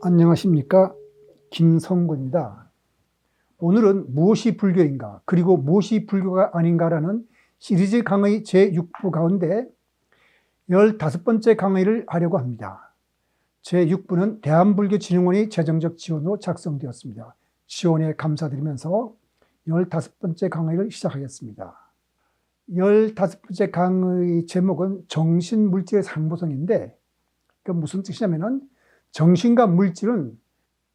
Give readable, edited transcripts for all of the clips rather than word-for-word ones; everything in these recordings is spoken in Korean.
안녕하십니까, 김성구입니다. 오늘은 무엇이 불교인가, 그리고 무엇이 불교가 아닌가라는 시리즈 강의 제6부 가운데 15번째 강의를 하려고 합니다. 제6부는 대한불교진흥원의 재정적 지원으로 작성되었습니다. 지원에 감사드리면서 15번째 강의를 시작하겠습니다. 15번째 강의 제목은 정신물질의 상보성인데, 그 무슨 뜻이냐면은 정신과 물질은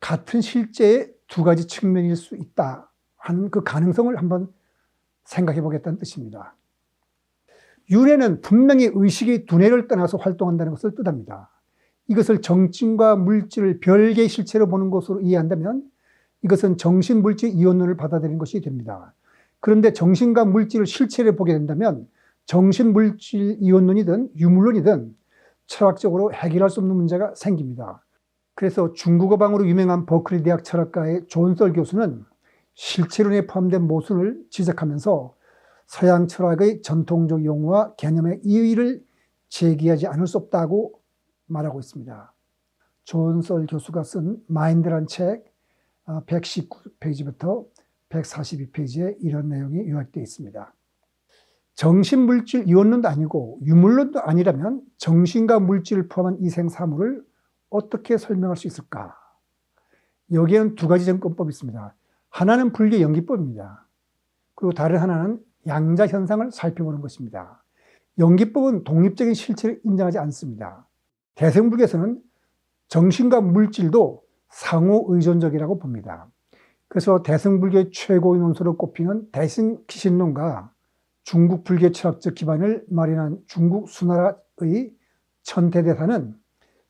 같은 실제의 두 가지 측면일 수 있다 하는 그 가능성을 한번 생각해 보겠다는 뜻입니다. 윤회는 분명히 의식이 두뇌를 떠나서 활동한다는 것을 뜻합니다. 이것을 정신과 물질을 별개의 실체로 보는 것으로 이해한다면 이것은 정신물질 이원론을 받아들이는 것이 됩니다. 그런데 정신과 물질을 실체로 보게 된다면 정신물질 이원론이든 유물론이든 철학적으로 해결할 수 없는 문제가 생깁니다. 그래서 중국어방으로 유명한 버클리 대학 철학가의 존 썰 교수는 실체론에 포함된 모순을 지적하면서 서양 철학의 전통적 용어와 개념의 이의를 제기하지 않을 수 없다고 말하고 있습니다. 존 썰 교수가 쓴 마인드란 책 119페이지부터 142페이지에 이런 내용이 요약되어 있습니다. 정신물질 이원론도 아니고 유물론도 아니라면 정신과 물질을 포함한 이생사물을 어떻게 설명할 수 있을까? 여기에는 두 가지 접근법이 있습니다. 하나는 불교 연기법입니다. 그리고 다른 하나는 양자 현상을 살펴보는 것입니다. 연기법은 독립적인 실체를 인정하지 않습니다. 대승불교에서는 정신과 물질도 상호 의존적이라고 봅니다. 그래서 대승불교의 최고의 논소로 꼽히는 대승기신론과 중국 불교 철학적 기반을 마련한 중국 수나라의 천태대사는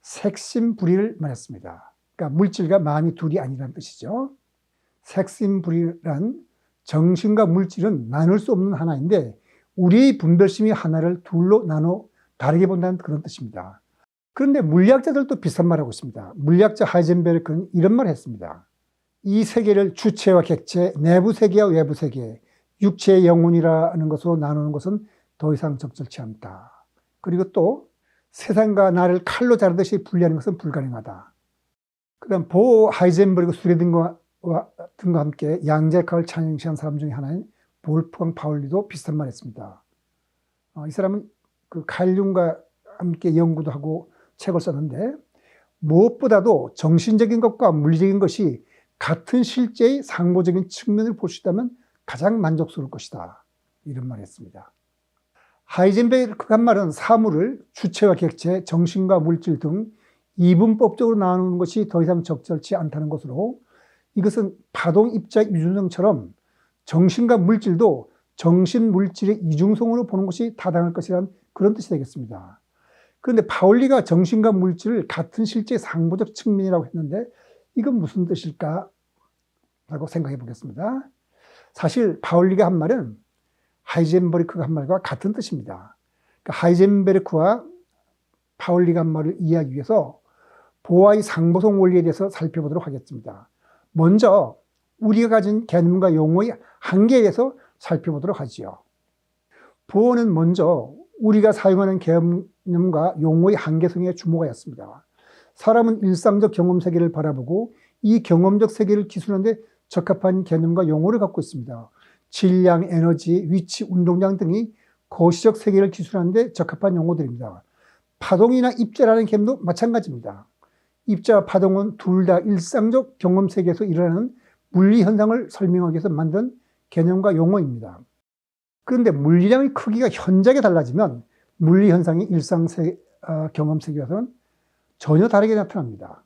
색심불의를 말했습니다. 그러니까 물질과 마음이 둘이 아니라는 뜻이죠. 색심불의란 정신과 물질은 나눌 수 없는 하나인데 우리의 분별심이 하나를 둘로 나눠 다르게 본다는 그런 뜻입니다. 그런데 물리학자들도 비슷한 말을 하고 있습니다. 물리학자 하이젠베르크는 이런 말을 했습니다. 이 세계를 주체와 객체, 내부 세계와 외부 세계, 육체의 영혼이라는 것으로 나누는 것은 더 이상 적절치 않다. 그리고 또 세상과 나를 칼로 자르듯이 분리하는 것은 불가능하다. 그다음 보 하이젠버그 수레딩과 등과 함께 양자역학을 찬양시한 사람 중에 하나인 볼프강 파울리도 비슷한 말을 했습니다. 이 사람은 그 칼융과 함께 연구도 하고 책을 썼는데 무엇보다도 정신적인 것과 물리적인 것이 같은 실제의 상보적인 측면을 볼 수 있다면 가장 만족스러울 것이다. 이런 말을 했습니다. 하이젠베르크가 한 말은 사물을 주체와 객체, 정신과 물질 등 이분법적으로 나누는 것이 더 이상 적절치 않다는 것으로 이것은 파동 입자 유준성처럼 정신과 물질도 정신 물질의 이중성으로 보는 것이 타당할 것이라는 그런 뜻이 되겠습니다. 그런데 파울리가 정신과 물질을 같은 실제의 상보적 측면이라고 했는데 이건 무슨 뜻일까? 라고 생각해 보겠습니다. 사실 파울리가 한 말은 하이젠베르크가 한 말과 같은 뜻입니다. 그러니까 하이젠베르크와 파울리가 한 말을 이해하기 위해서 보아의 상보성 원리에 대해서 살펴보도록 하겠습니다. 먼저 우리가 가진 개념과 용어의 한계에 대해서 살펴보도록 하지요. 보어는 먼저 우리가 사용하는 개념과 용어의 한계성에 주목하였습니다. 사람은 일상적 경험 세계를 바라보고 이 경험적 세계를 기술하는 데 적합한 개념과 용어를 갖고 있습니다. 질량, 에너지, 위치, 운동량 등이 거시적 세계를 기술하는 데 적합한 용어들입니다. 파동이나 입자라는 개념도 마찬가지입니다. 입자와 파동은 둘 다 일상적 경험 세계에서 일어나는 물리 현상을 설명하기 위해서 만든 개념과 용어입니다. 그런데 물리량의 크기가 현저하게 달라지면 물리 현상이 일상 경험 세계에서는 전혀 다르게 나타납니다.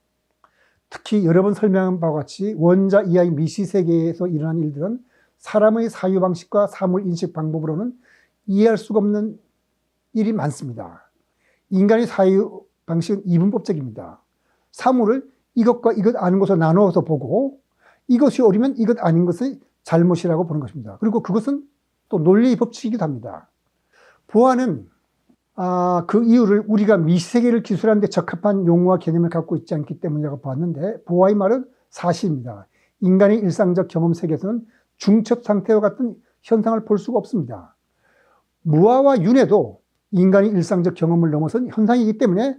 특히 여러 번 설명한 바와 같이 원자 이하의 미시 세계에서 일어나는 일들은 사람의 사유 방식과 사물 인식 방법으로는 이해할 수가 없는 일이 많습니다. 인간의 사유 방식은 이분법적입니다. 사물을 이것과 이것 아닌 것으로 나누어서 보고 이것이 옳으면 이것 아닌 것의 잘못이라고 보는 것입니다. 그리고 그것은 또 논리의 법칙이기도 합니다. 보아는 그 이유를 우리가 미세계를 기술하는 데 적합한 용어와 개념을 갖고 있지 않기 때문이라고 봤는데 보아의 말은 사실입니다. 인간의 일상적 경험 세계에서는 중첩 상태와 같은 현상을 볼 수가 없습니다. 무아와 윤회도 인간의 일상적 경험을 넘어선 현상이기 때문에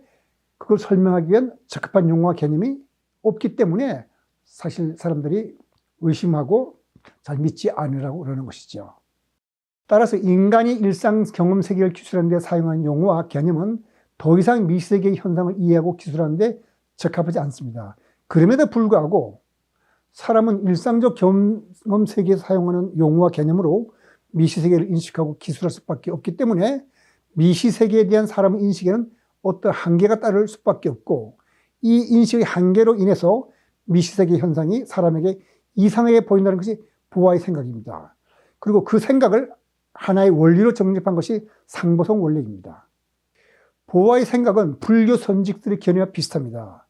그걸 설명하기 위한 적합한 용어와 개념이 없기 때문에 사실 사람들이 의심하고 잘 믿지 않으라고 그러는 것이죠. 따라서 인간이 일상 경험 세계를 기술하는 데 사용하는 용어와 개념은 더 이상 미시세계의 현상을 이해하고 기술하는 데 적합하지 않습니다. 그럼에도 불구하고 사람은 일상적 경험 세계에서 사용하는 용어와 개념으로 미시세계를 인식하고 기술할 수밖에 없기 때문에 미시세계에 대한 사람의 인식에는 어떤 한계가 따를 수밖에 없고, 이 인식의 한계로 인해서 미시세계 현상이 사람에게 이상하게 보인다는 것이 보아의 생각입니다. 그리고 그 생각을 하나의 원리로 정립한 것이 상보성 원리입니다. 보아의 생각은 불교 선직들의 견해와 비슷합니다.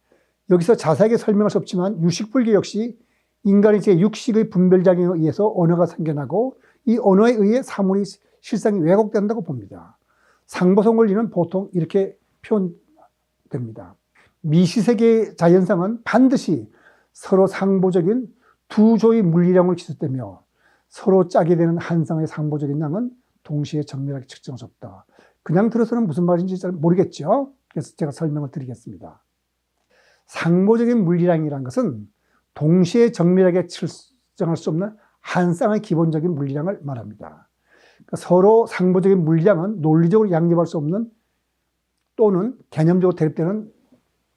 여기서 자세하게 설명할 수 없지만 유식불교 역시 인간의 제6식의 분별작용에 의해서 언어가 생겨나고 이 언어에 의해 사물의 실상이 왜곡된다고 봅니다. 상보성 원리는 보통 이렇게 표현됩니다. 미시세계의 자연상은 반드시 서로 상보적인 두 조의 물리량을 기술되며 서로 짝이 되는 한 쌍의 상보적인 양은 동시에 정밀하게 측정할 수 없다. 그냥 들어서는 무슨 말인지 잘 모르겠죠? 그래서 제가 설명을 드리겠습니다. 상보적인 물리량이라는 것은 동시에 정밀하게 측정할 수 없는 한 쌍의 기본적인 물리량을 말합니다. 그러니까 서로 상보적인 물리량은 논리적으로 양립할 수 없는 또는 개념적으로 대립되는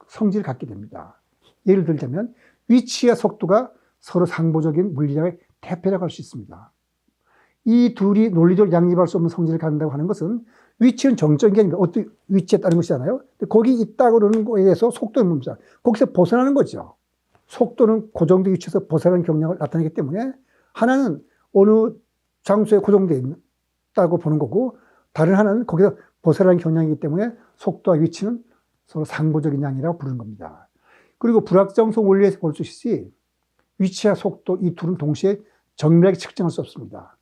성질을 갖게 됩니다. 예를 들자면 위치와 속도가 서로 상보적인 물리량의 대표라고 할 수 있습니다. 이 둘이 논리적으로 양립할 수 없는 성질을 갖는다고 하는 것은 위치는 정적인 게 아니라 어떤 위치에 따른 것이잖아요. 거기 있다고 그러는 거에 대해서 속도는 뭡니까? 거기서 벗어나는 거죠. 속도는 고정된 위치에서 벗어나는 경향을 나타내기 때문에 하나는 어느 장소에 고정되어 있다고 보는 거고, 다른 하나는 거기서 벗어나는 경향이기 때문에 속도와 위치는 서로 상보적인 양이라고 부르는 겁니다. 그리고 불확정성 원리에서 볼 수 있듯이 위치와 속도 이 둘은 동시에 정밀하게 측정할 수 없습니다.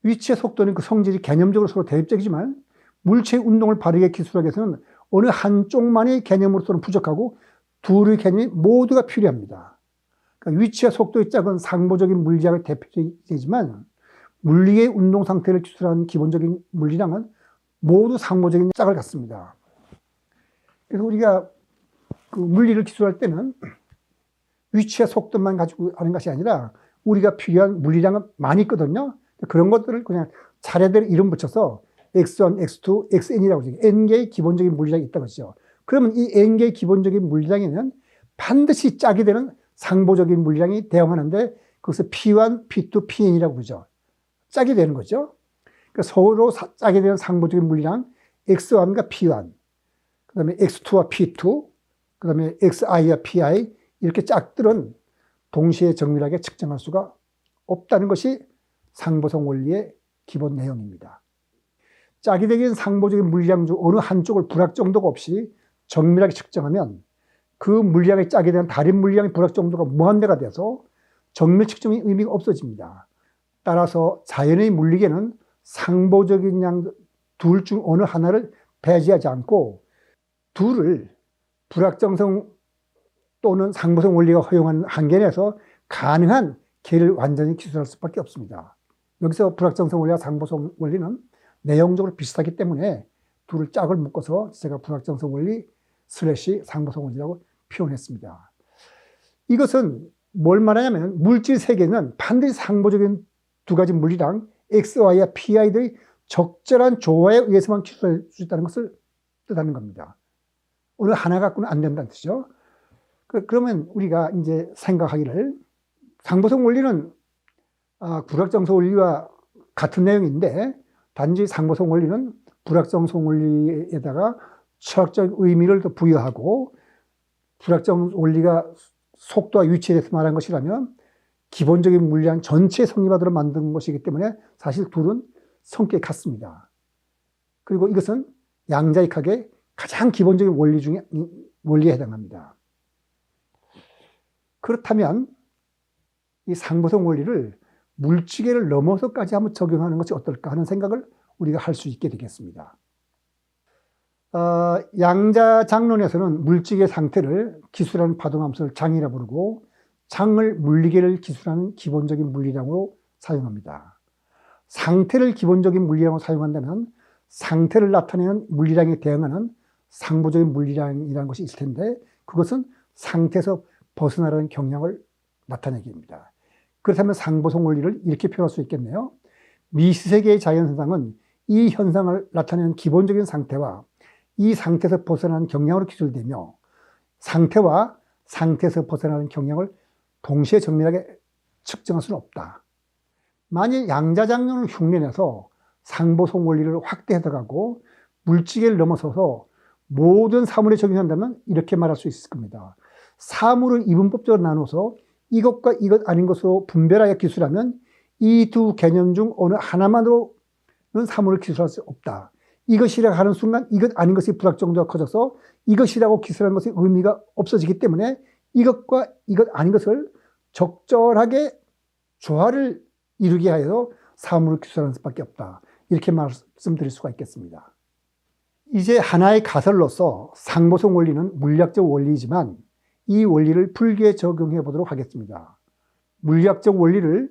위치와 속도는 그 성질이 개념적으로 서로 대립적이지만 물체의 운동을 바르게 기술하기 위해서는 어느 한쪽만의 개념으로서는 부족하고 둘의 개념이 모두가 필요합니다. 그러니까 위치와 속도의 짝은 상보적인 물리량의 대표적이지만 물리의 운동 상태를 기술하는 기본적인 물리량은 모두 상보적인 짝을 갖습니다. 그래서 우리가 그 물리를 기술할 때는 위치와 속도만 가지고 하는 것이 아니라 우리가 필요한 물리량은 많이 있거든요. 그런 것들을 그냥 차례대로 이름 붙여서 X1, X2, XN이라고 하죠. N개의 기본적인 물리량이 있다고 하죠. 그러면 이 N개의 기본적인 물리량에는 반드시 짝이 되는 상보적인 물리량이 대응하는데 그것을 P1, P2, Pn이라고 부르죠. 짝이 되는 거죠. 그러니까 서로 짝이 되는 상보적인 물리량 X1과 P1, 그 다음에 X2와 P2, 그 다음에 XI와 PI, 이렇게 짝들은 동시에 정밀하게 측정할 수가 없다는 것이 상보성 원리의 기본 내용입니다. 짝이 되긴 상보적인 물리량 중 어느 한쪽을 불확 정도가 없이 정밀하게 측정하면 그 물리량의 짝에 대한 다른 물리량의 불확 정도가 무한대가 돼서 정밀 측정의 의미가 없어집니다. 따라서 자연의 물리계는 상보적인 양 둘 중 어느 하나를 배제하지 않고 둘을 불확정성 또는 상보성 원리가 허용하는 한계 내에서 가능한 개를 완전히 기술할 수밖에 없습니다. 여기서 불확정성 원리와 상보성 원리는 내용적으로 비슷하기 때문에 둘을 짝을 묶어서 제가 불확정성 원리 / 상보성 원리라고 표현했습니다. 이것은 뭘 말하냐면 물질 세계는 반드시 상보적인 두 가지 물리량 XY와 PI들의 적절한 조화에 의해서만 기술할 수 있다는 것을 뜻하는 겁니다. 어느 하나 갖고는 안 된다는 뜻이죠. 그러면 우리가 이제 생각하기를 상보성 원리는 불확정성 원리와 같은 내용인데 단지 상보성 원리는 불확정성 원리에다가 철학적 의미를 더 부여하고 불확정 원리가 속도와 위치에 대해서 말한 것이라면 기본적인 물리량 전체에 성립하도록 만든 것이기 때문에 사실 둘은 성격이 같습니다. 그리고 이것은 양자익학의 가장 기본적인 원리에 해당합니다. 그렇다면 이 상보성 원리를 물질계를 넘어서까지 한번 적용하는 것이 어떨까 하는 생각을 우리가 할 수 있게 되겠습니다. 양자장론에서는 물질계 상태를 기술하는 파동함수를 장이라 부르고 장을 물리계를 기술하는 기본적인 물리량으로 사용합니다. 상태를 기본적인 물리량으로 사용한다면 상태를 나타내는 물리량에 대응하는 상보적인 물리량이라는 것이 있을 텐데 그것은 상태에서 벗어나라는 경향을 나타내기입니다. 그렇다면 상보성 원리를 이렇게 표현할 수 있겠네요. 미시세계의 자연현상은 이 현상을 나타내는 기본적인 상태와 이 상태에서 벗어나는 경향으로 기술되며 상태와 상태에서 벗어나는 경향을 동시에 정밀하게 측정할 수는 없다. 만일 양자장론을 흉내내서 상보성 원리를 확대 해석하고 물질계를 넘어서서 모든 사물에 적용한다면 이렇게 말할 수 있을 겁니다. 사물을 이분법적으로 나눠서 이것과 이것 아닌 것으로 분별하여 기술하면 이 두 개념 중 어느 하나만으로는 사물을 기술할 수 없다. 이것이라고 하는 순간 이것 아닌 것의 불확정도가 커져서 이것이라고 기술하는 것의 의미가 없어지기 때문에 이것과 이것 아닌 것을 적절하게 조화를 이루게 하여 사물을 기술하는 수밖에 없다. 이렇게 말씀드릴 수가 있겠습니다. 이제 하나의 가설로서 상보성 원리는 물리학적 원리이지만 이 원리를 불교에 적용해 보도록 하겠습니다. 물리학적 원리를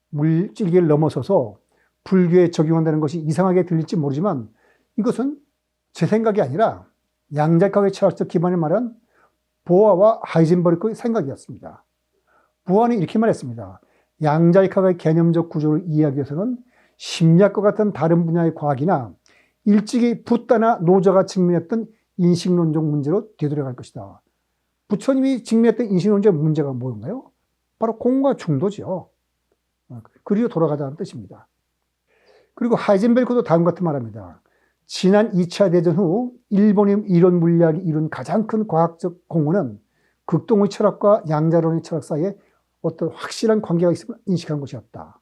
물질계를 넘어서서 불교에 적용한다는 것이 이상하게 들릴지 모르지만 이것은 제 생각이 아니라 양자역학의 철학적 기반을 말한 보아와 하이젠버그의 생각이었습니다. 보아는 이렇게 말했습니다. 양자역학의 개념적 구조를 이해하기 위해서는 심리학과 같은 다른 분야의 과학이나 일찍이 붓다나 노자가 직면했던 인식론적 문제로 되돌아갈 것이다. 부처님이 직면했던 인식론적 문제가 뭔가요? 바로 공과 중도죠. 그리로 돌아가자는 뜻입니다. 그리고 하이젠베르크도 다음과 같은 말합니다. 지난 2차 대전 후 일본의 이론 물리학이 이룬 가장 큰 과학적 공헌은 극동의 철학과 양자론의 철학 사이에 어떤 확실한 관계가 있음을 인식한 것이었다.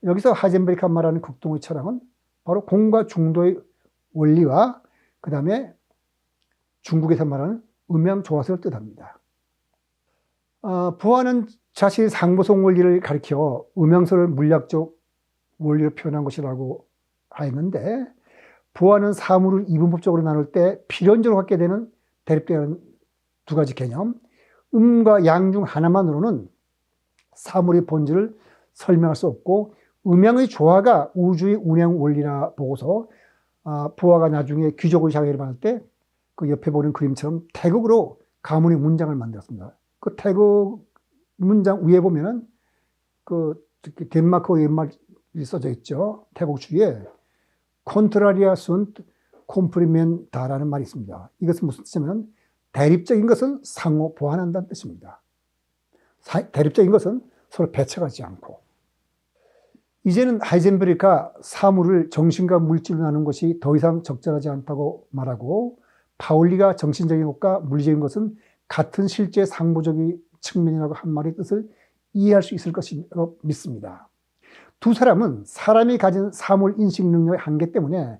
여기서 하이젠베르크가 말하는 극동의 철학은 바로 공과 중도의 원리와 그 다음에 중국에서 말하는 음양조화설을 뜻합니다. 보아는 자신의 상보성 원리를 가리켜 음양설을 물리학적 원리로 표현한 것이라고 하였는데 보아는 사물을 이분법적으로 나눌 때 필연적으로 갖게 되는 대립되는 두 가지 개념, 음과 양 중 하나만으로는 사물의 본질을 설명할 수 없고 음양의 조화가 우주의 운행 원리라 보고서 보아가 나중에 귀족의 장애를 받을 때 그 옆에 보는 그림처럼 태극으로 가문의 문장을 만들었습니다. 그 태극 문장 위에 보면은 그 덴마크어 옛말이 써져 있죠. 태국 주위에 콘트라리아 순트 콤프리멘다라는 말이 있습니다. 이것은 무슨 뜻이냐면 대립적인 것은 상호 보완한다는 뜻입니다. 대립적인 것은 서로 배척하지 않고. 이제는 하이젠베르크가 사물을 정신과 물질로 나누는 것이 더 이상 적절하지 않다고 말하고 파울리가 정신적인 것과 물리적인 것은 같은 실제 상보적인 측면이라고 한 말의 뜻을 이해할 수 있을 것이라고 믿습니다. 두 사람은 사람이 가진 사물 인식 능력의 한계 때문에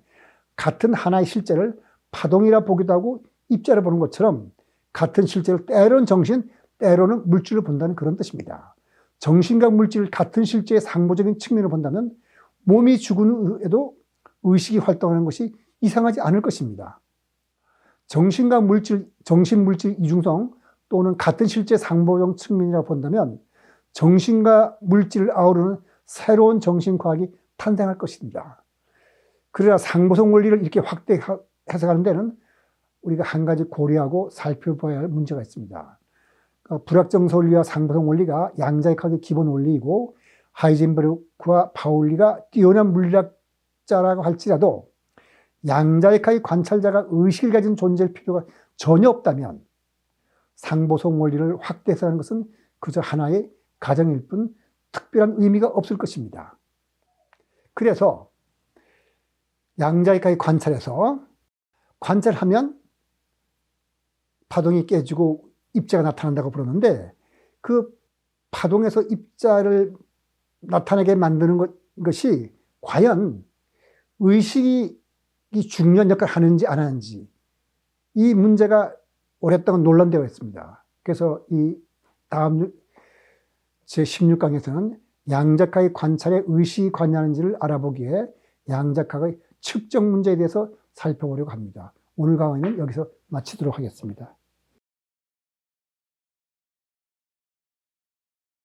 같은 하나의 실제를 파동이라 보기도 하고 입자를 보는 것처럼 같은 실제를 때로는 정신, 때로는 물질로 본다는 그런 뜻입니다. 정신과 물질을 같은 실제의 상보적인 측면으로 본다면 몸이 죽은 후에도 의식이 활동하는 것이 이상하지 않을 것입니다. 정신과 물질, 정신물질 이중성 또는 같은 실제 상보적 측면이라고 본다면 정신과 물질을 아우르는 새로운 정신과학이 탄생할 것입니다. 그러나 상보성 원리를 이렇게 확대 해석하는 데는 우리가 한 가지 고려하고 살펴봐야 할 문제가 있습니다. 불확정성 원리와 상보성 원리가 양자역학의 기본 원리이고 하이젠베르크와 파울리가 뛰어난 물리학자라고 할지라도 양자역학의 관찰자가 의식을 가진 존재일 필요가 전혀 없다면 상보성 원리를 확대 해석하는 것은 그저 하나의 가정일 뿐 특별한 의미가 없을 것입니다. 그래서 양자역학의 관찰에서 관찰하면 파동이 깨지고 입자가 나타난다고 부르는데 그 파동에서 입자를 나타나게 만드는 것이 과연 의식이 중요한 역할을 하는지 안 하는지 이 문제가 오랫동안 논란되어 있습니다. 그래서 이 다음 제16강에서는 양자역학의 관찰에 의식이 관여하는지를 알아보기에 양자역학의 측정 문제에 대해서 살펴보려고 합니다. 오늘 강의는 여기서 마치도록 하겠습니다.